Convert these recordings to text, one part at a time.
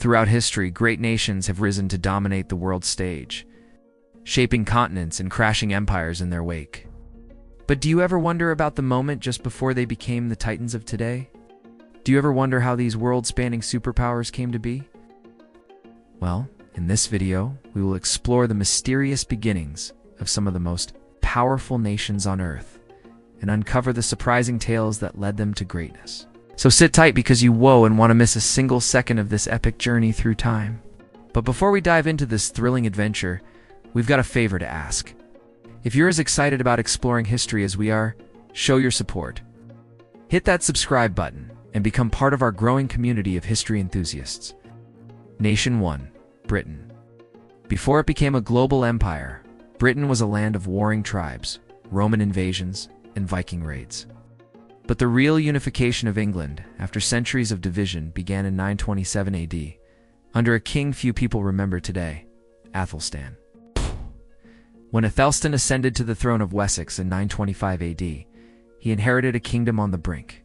Throughout history, great nations have risen to dominate the world stage, shaping continents and crashing empires in their wake. But do you ever wonder about the moment just before they became the titans of today? Do you ever wonder how these world-spanning superpowers came to be? Well, in this video, we will explore the mysterious beginnings of some of the most powerful nations on Earth and uncover the surprising tales that led them to greatness. So sit tight because you won't want to miss a single second of this epic journey through time. But before we dive into this thrilling adventure, we've got a favor to ask. If you're as excited about exploring history as we are, show your support. Hit that subscribe button and become part of our growing community of history enthusiasts. Nation 1. Britain. Before it became a global empire, Britain was a land of warring tribes, Roman invasions, and Viking raids. But the real unification of England, after centuries of division, began in 927 AD, under a king few people remember today, Athelstan. When Athelstan ascended to the throne of Wessex in 925 AD, he inherited a kingdom on the brink.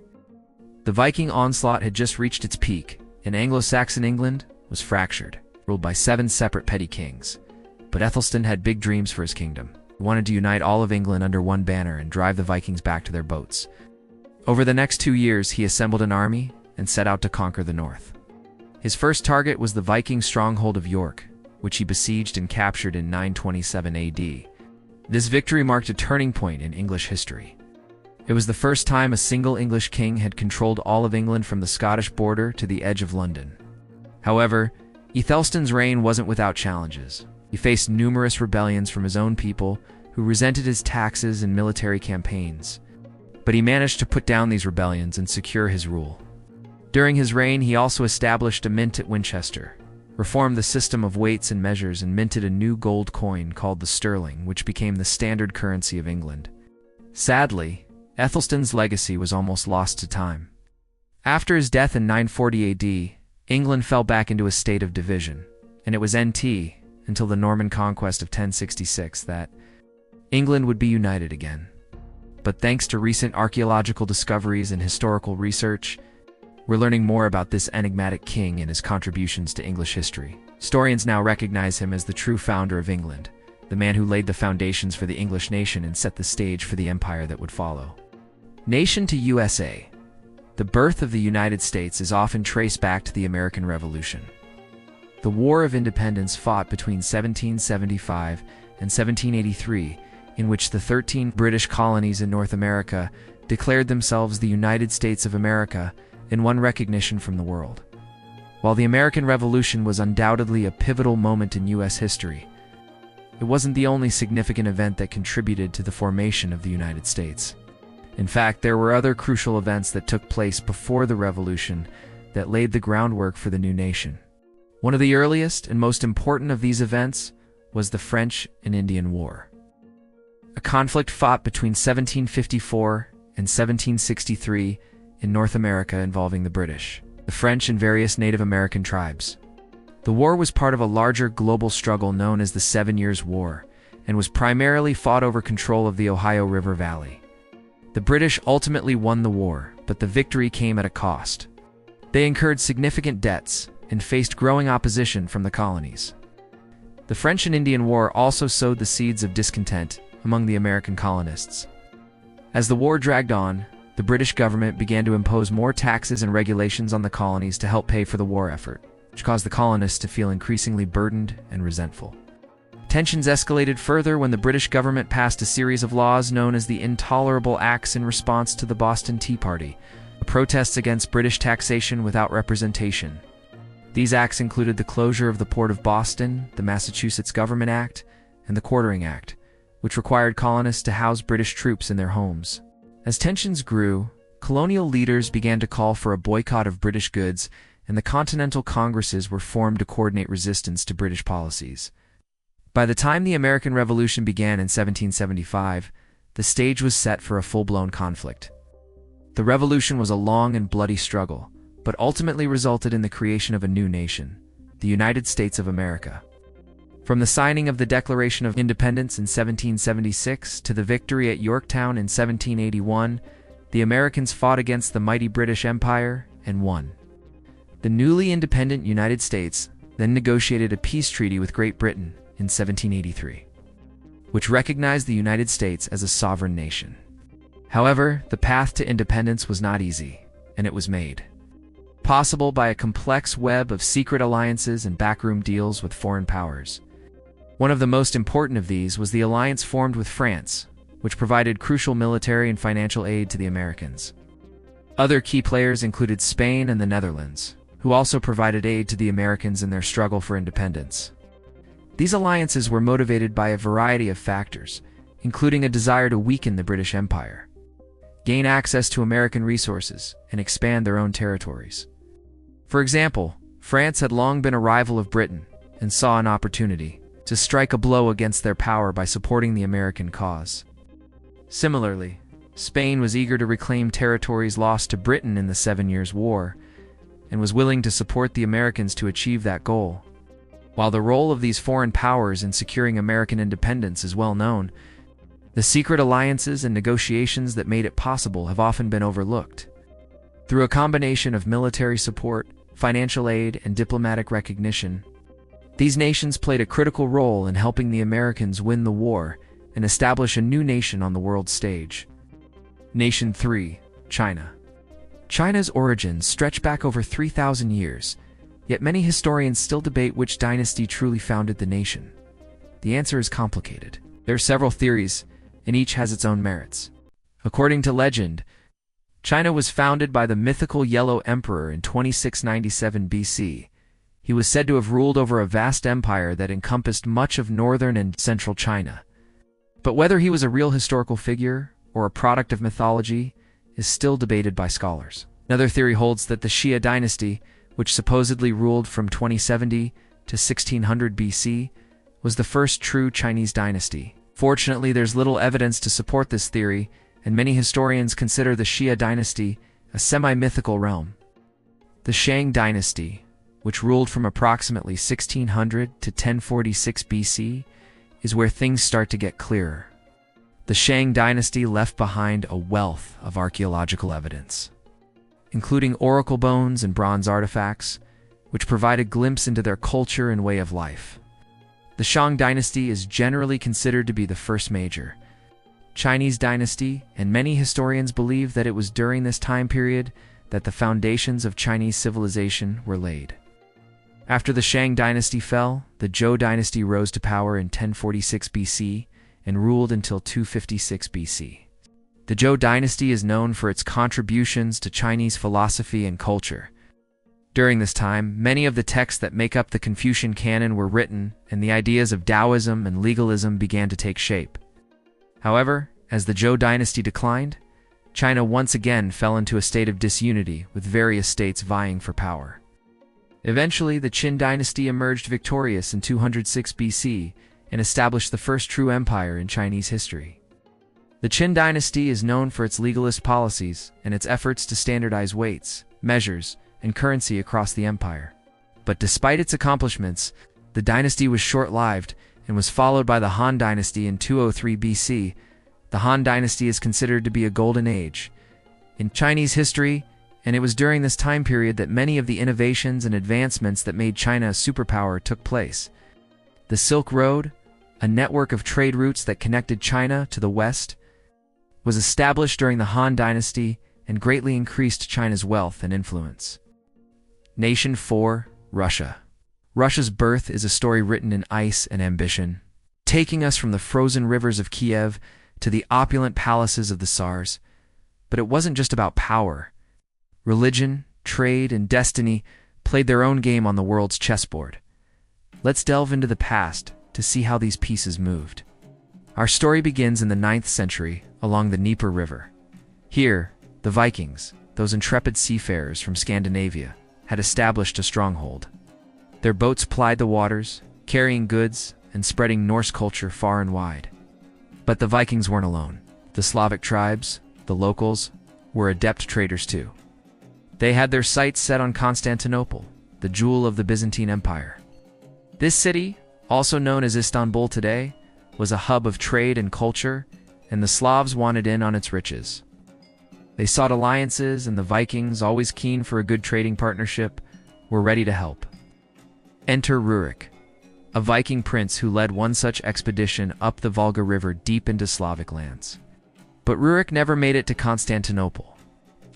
The Viking onslaught had just reached its peak, and Anglo-Saxon England was fractured, ruled by 7 separate petty kings. But Athelstan had big dreams for his kingdom. He wanted to unite all of England under one banner and drive the Vikings back to their boats. Over the next 2 years, he assembled an army and set out to conquer the north. His first target was the Viking stronghold of York, which he besieged and captured in 927 AD. This victory marked a turning point in English history. It was the first time a single English king had controlled all of England from the Scottish border to the edge of London. However, Athelstan's reign wasn't without challenges. He faced numerous rebellions from his own people, who resented his taxes and military campaigns. But he managed to put down these rebellions and secure his rule. During his reign, he also established a mint at Winchester, reformed the system of weights and measures, and minted a new gold coin called the sterling, which became the standard currency of England. Sadly, Athelstan's legacy was almost lost to time. After his death in 940 AD, England fell back into a state of division, and it was NT until the Norman conquest of 1066 that England would be united again. But thanks to recent archaeological discoveries and historical research, we're learning more about this enigmatic king and his contributions to English history. Historians now recognize him as the true founder of England, the man who laid the foundations for the English nation and set the stage for the empire that would follow. Nation to USA. The birth of the United States is often traced back to the American Revolution. The War of Independence fought between 1775 and 1783, in which the 13 British colonies in North America declared themselves the United States of America and won recognition from the world. While the American Revolution was undoubtedly a pivotal moment in U.S. history, it wasn't the only significant event that contributed to the formation of the United States. In fact, there were other crucial events that took place before the Revolution that laid the groundwork for the new nation. One of the earliest and most important of these events was the French and Indian War. A conflict fought between 1754 and 1763 in North America involving the British, the French, and various Native American tribes. The war was part of a larger global struggle known as the 7 Years' War and was primarily fought over control of the Ohio River Valley. The British ultimately won the war, but the victory came at a cost. They incurred significant debts and faced growing opposition from the colonies. The French and Indian War also sowed the seeds of discontent among the American colonists. As the war dragged on, the British government began to impose more taxes and regulations on the colonies to help pay for the war effort, which caused the colonists to feel increasingly burdened and resentful. Tensions escalated further when the British government passed a series of laws known as the Intolerable Acts in response to the Boston Tea Party, protests against British taxation without representation. These acts included the closure of the Port of Boston, the Massachusetts Government Act, and the Quartering Act, which required colonists to house British troops in their homes. As tensions grew, colonial leaders began to call for a boycott of British goods, and the Continental Congresses were formed to coordinate resistance to British policies. By the time the American Revolution began in 1775, the stage was set for a full-blown conflict. The Revolution was a long and bloody struggle, but ultimately resulted in the creation of a new nation, the United States of America. From the signing of the Declaration of Independence in 1776 to the victory at Yorktown in 1781, the Americans fought against the mighty British Empire and won. The newly independent United States then negotiated a peace treaty with Great Britain in 1783, which recognized the United States as a sovereign nation. However, the path to independence was not easy, and it was made possible by a complex web of secret alliances and backroom deals with foreign powers. One of the most important of these was the alliance formed with France, which provided crucial military and financial aid to the Americans. Other key players included Spain and the Netherlands, who also provided aid to the Americans in their struggle for independence. These alliances were motivated by a variety of factors, including a desire to weaken the British Empire, gain access to American resources, and expand their own territories. For example, France had long been a rival of Britain and saw an opportunity to strike a blow against their power by supporting the American cause. Similarly, Spain was eager to reclaim territories lost to Britain in the 7 Years' War and was willing to support the Americans to achieve that goal. While the role of these foreign powers in securing American independence is well known, the secret alliances and negotiations that made it possible have often been overlooked. Through a combination of military support, financial aid, and diplomatic recognition, these nations played a critical role in helping the Americans win the war and establish a new nation on the world stage. Nation 3. China. China's origins stretch back over 3,000 years, yet many historians still debate which dynasty truly founded the nation. The answer is complicated. There are several theories, and each has its own merits. According to legend, China was founded by the mythical Yellow Emperor in 2697 BC. He was said to have ruled over a vast empire that encompassed much of northern and central China. But whether he was a real historical figure or a product of mythology is still debated by scholars. Another theory holds that the Xia dynasty, which supposedly ruled from 2070 to 1600 BC, was the first true Chinese dynasty. Fortunately, there's little evidence to support this theory, and many historians consider the Xia dynasty a semi-mythical realm. The Shang dynasty, which ruled from approximately 1600 to 1046 BC, is where things start to get clearer. The Shang dynasty left behind a wealth of archaeological evidence, including oracle bones and bronze artifacts, which provide a glimpse into their culture and way of life. The Shang dynasty is generally considered to be the first major Chinese dynasty, and many historians believe that it was during this time period that the foundations of Chinese civilization were laid. After the Shang dynasty fell, the Zhou dynasty rose to power in 1046 BC and ruled until 256 BC. The Zhou dynasty is known for its contributions to Chinese philosophy and culture. During this time, many of the texts that make up the Confucian canon were written, and the ideas of Taoism and legalism began to take shape. However, as the Zhou dynasty declined, China once again fell into a state of disunity, with various states vying for power. Eventually, the Qin dynasty emerged victorious in 206 BC and established the first true empire in Chinese history. The Qin dynasty is known for its legalist policies and its efforts to standardize weights, measures, and currency across the empire. But despite its accomplishments, the dynasty was short-lived and was followed by the Han dynasty in 203 BC. The Han dynasty is considered to be a golden age in Chinese history, and it was during this time period that many of the innovations and advancements that made China a superpower took place. The Silk Road, a network of trade routes that connected China to the West, was established during the Han dynasty and greatly increased China's wealth and influence. Nation 4. Russia. Russia's birth is a story written in ice and ambition, taking us from the frozen rivers of Kiev to the opulent palaces of the Tsars. But it wasn't just about power. Religion, trade, and destiny played their own game on the world's chessboard. Let's delve into the past to see how these pieces moved. Our story begins in the 9th century along the Dnieper River. Here, the Vikings, those intrepid seafarers from Scandinavia, had established a stronghold. Their boats plied the waters, carrying goods and spreading Norse culture far and wide. But the Vikings weren't alone. The Slavic tribes, the locals, were adept traders too. They had their sights set on Constantinople, the jewel of the Byzantine Empire. This city, also known as Istanbul today, was a hub of trade and culture, and the Slavs wanted in on its riches. They sought alliances, and the Vikings, always keen for a good trading partnership, were ready to help. Enter Rurik, a Viking prince who led one such expedition up the Volga River deep into Slavic lands. But Rurik never made it to Constantinople.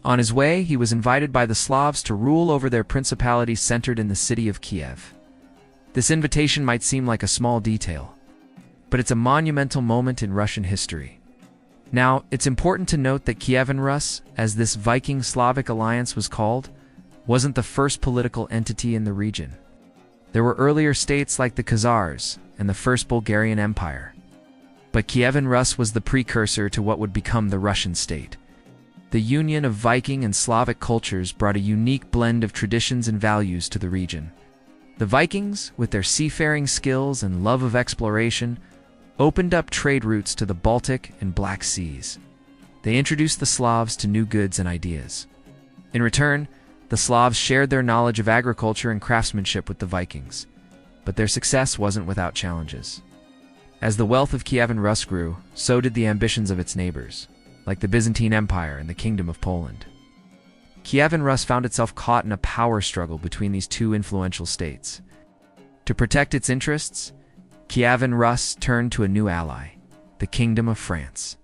On his way, he was invited by the Slavs to rule over their principality centered in the city of Kiev. This invitation might seem like a small detail, but it's a monumental moment in Russian history. Now, it's important to note that Kievan Rus, as this Viking-Slavic alliance was called, wasn't the first political entity in the region. There were earlier states like the Khazars and the First Bulgarian Empire. But Kievan Rus was the precursor to what would become the Russian state. The union of Viking and Slavic cultures brought a unique blend of traditions and values to the region. The Vikings, with their seafaring skills and love of exploration, opened up trade routes to the Baltic and Black Seas. They introduced the Slavs to new goods and ideas. In return, the Slavs shared their knowledge of agriculture and craftsmanship with the Vikings, but their success wasn't without challenges. As the wealth of Kievan Rus grew, so did the ambitions of its neighbors, like the Byzantine Empire and the Kingdom of Poland. Kievan Rus found itself caught in a power struggle between these two influential states. To protect its interests, Kievan Rus turned to a new ally, the Kingdom of France.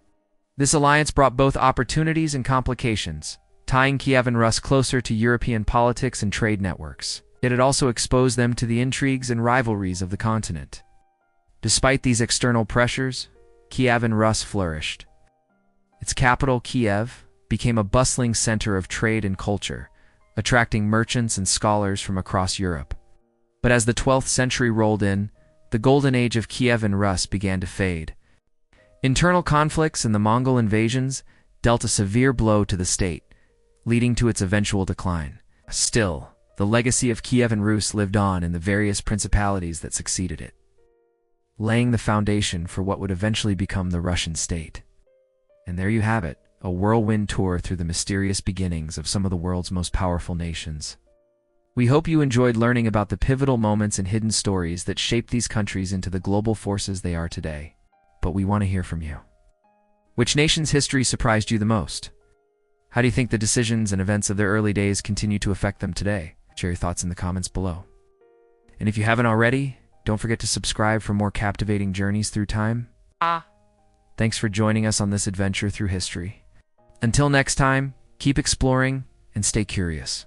This alliance brought both opportunities and complications, tying Kievan Rus closer to European politics and trade networks. Yet it also exposed them to the intrigues and rivalries of the continent. Despite these external pressures, Kievan Rus flourished. Its capital, Kiev, became a bustling center of trade and culture, attracting merchants and scholars from across Europe. But as the 12th century rolled in, the golden age of Kievan Rus began to fade. Internal conflicts and the Mongol invasions dealt a severe blow to the state, leading to its eventual decline. Still, the legacy of Kievan Rus lived on in the various principalities that succeeded it, laying the foundation for what would eventually become the Russian state. And there you have it, a whirlwind tour through the mysterious beginnings of some of the world's most powerful nations. We hope you enjoyed learning about the pivotal moments and hidden stories that shaped these countries into the global forces they are today. But we want to hear from you. Which nation's history surprised you the most? How do you think the decisions and events of their early days continue to affect them today? Share your thoughts in the comments below. And if you haven't already, don't forget to subscribe for more captivating journeys through time. Thanks for joining us on this adventure through history. Until next time, keep exploring and stay curious.